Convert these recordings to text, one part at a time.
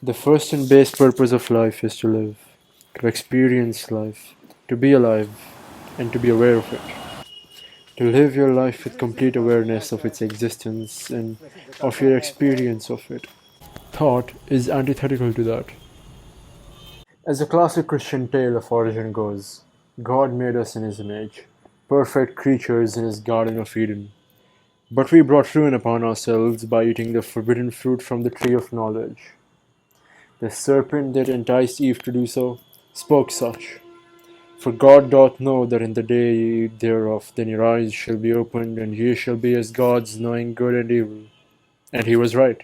The first and base purpose of life is to live, to experience life, to be alive, and to be aware of it. To live your life with complete awareness of its existence and of your experience of it. Thought is antithetical to that. As the classic Christian tale of origin goes, God made us in His image, perfect creatures in His Garden of Eden. But we brought ruin upon ourselves by eating the forbidden fruit from the tree of knowledge. The serpent that enticed Eve to do so spoke such. For God doth know that in the day ye eat thereof, then your eyes shall be opened, and ye shall be as gods, knowing good and evil. And he was right.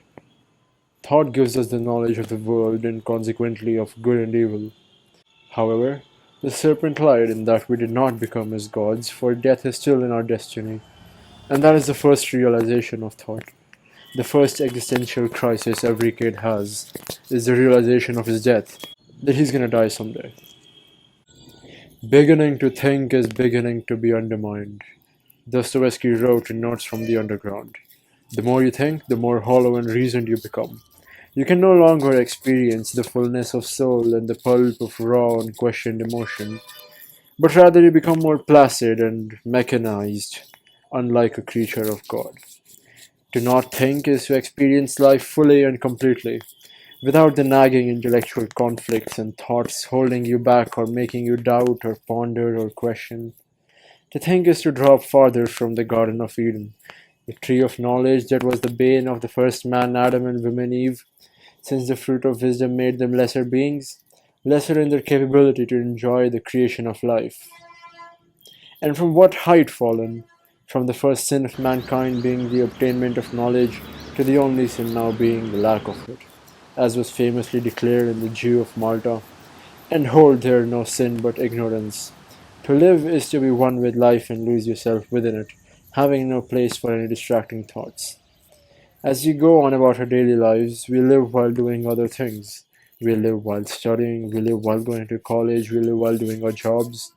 Thought gives us the knowledge of the world, and consequently of good and evil. However, the serpent lied in that we did not become as gods, for death is still in our destiny. And that is the first realization of thought. The first existential crisis every kid has is the realization of his death, that he's gonna die someday. Beginning to think is beginning to be undermined. Dostoyevsky wrote in Notes from the Underground. The more you think, the more hollow and reasoned you become. You can no longer experience the fullness of soul and the pulp of raw, unquestioned emotion, but rather you become more placid and mechanized, unlike a creature of God. To not think is to experience life fully and completely, without the nagging intellectual conflicts and thoughts holding you back or making you doubt or ponder or question. To think is to drop farther from the Garden of Eden, the tree of knowledge that was the bane of the first man Adam and woman Eve, since the fruit of wisdom made them lesser beings, lesser in their capability to enjoy the creation of life. And from what height fallen? From the first sin of mankind being the obtainment of knowledge to the only sin now being the lack of it, as was famously declared in the Jew of Malta. And hold there no sin but ignorance. To live is to be one with life and lose yourself within it, having no place for any distracting thoughts. As we go on about our daily lives, we live while doing other things. We live while studying, we live while going to college, we live while doing our jobs.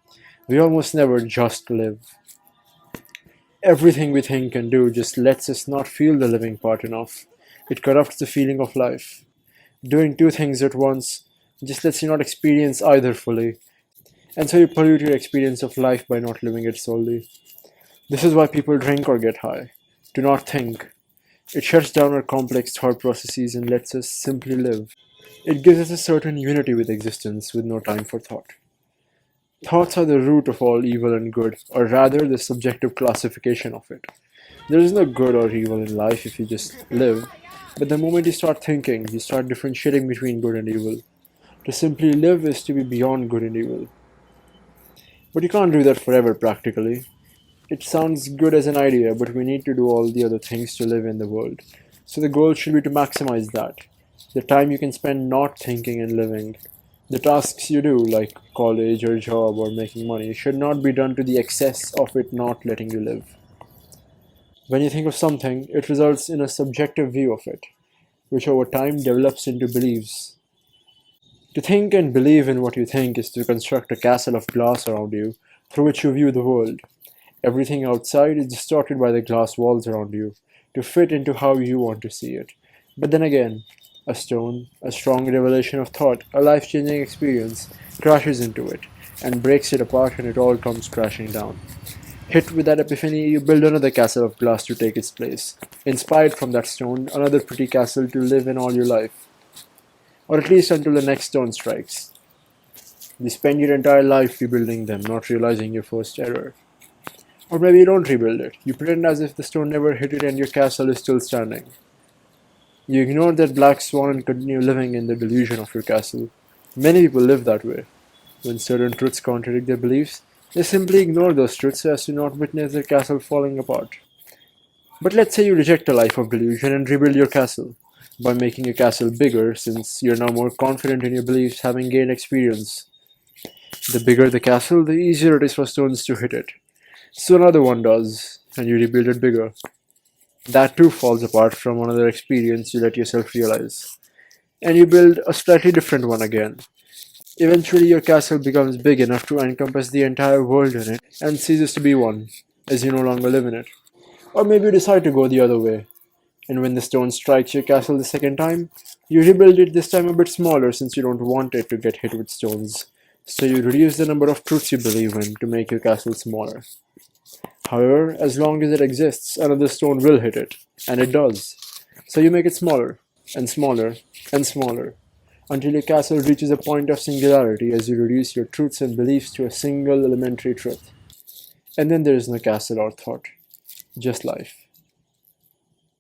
We almost never just live. Everything we think and do just lets us not feel the living part enough. It corrupts the feeling of life. Doing two things at once just lets you not experience either fully, and so you pollute your experience of life by not living it solely. This is why people drink or get high. Do not think. It shuts down our complex thought processes and lets us simply live. It gives us a certain unity with existence with no time for thought. Thoughts are the root of all evil and good, or rather the subjective classification of it. There is no good or evil in life if you just live, but the moment you start thinking, you start differentiating between good and evil. To simply live is to be beyond good and evil. But you can't do that forever practically. It sounds good as an idea, but we need to do all the other things to live in the world. So the goal should be to maximize that. The time you can spend not thinking and living. The tasks you do, like college or job or making money, should not be done to the excess of it not letting you live. When you think of something, it results in a subjective view of it, which over time develops into beliefs. To think and believe in what you think is to construct a castle of glass around you through which you view the world. Everything outside is distorted by the glass walls around you to fit into how you want to see it. But then again, a stone, a strong revelation of thought, a life changing experience, crashes into it and breaks it apart, and it all comes crashing down. Hit with that epiphany, you build another castle of glass to take its place. Inspired from that stone, another pretty castle to live in all your life. Or at least until the next stone strikes. You spend your entire life rebuilding them, not realizing your first error. Or maybe you don't rebuild it. You pretend as if the stone never hit it and your castle is still standing. You ignore that black swan and continue living in the delusion of your castle. Many people live that way. When certain truths contradict their beliefs, they simply ignore those truths so as to not witness their castle falling apart. But let's say you reject a life of delusion and rebuild your castle by making your castle bigger, since you're now more confident in your beliefs, having gained experience. The bigger the castle, the easier it is for stones to hit it. So another one does, and you rebuild it bigger. That too falls apart from another experience you let yourself realize. And you build a slightly different one again. Eventually, your castle becomes big enough to encompass the entire world in it and ceases to be one, as you no longer live in it. Or maybe you decide to go the other way. And when the stone strikes your castle the second time, you rebuild it this time a bit smaller since you don't want it to get hit with stones. So you reduce the number of truths you believe in to make your castle smaller. However, as long as it exists, another stone will hit it, and it does. So you make it smaller, and smaller, and smaller, until your castle reaches a point of singularity as you reduce your truths and beliefs to a single elementary truth. And then there is no castle or thought, just life.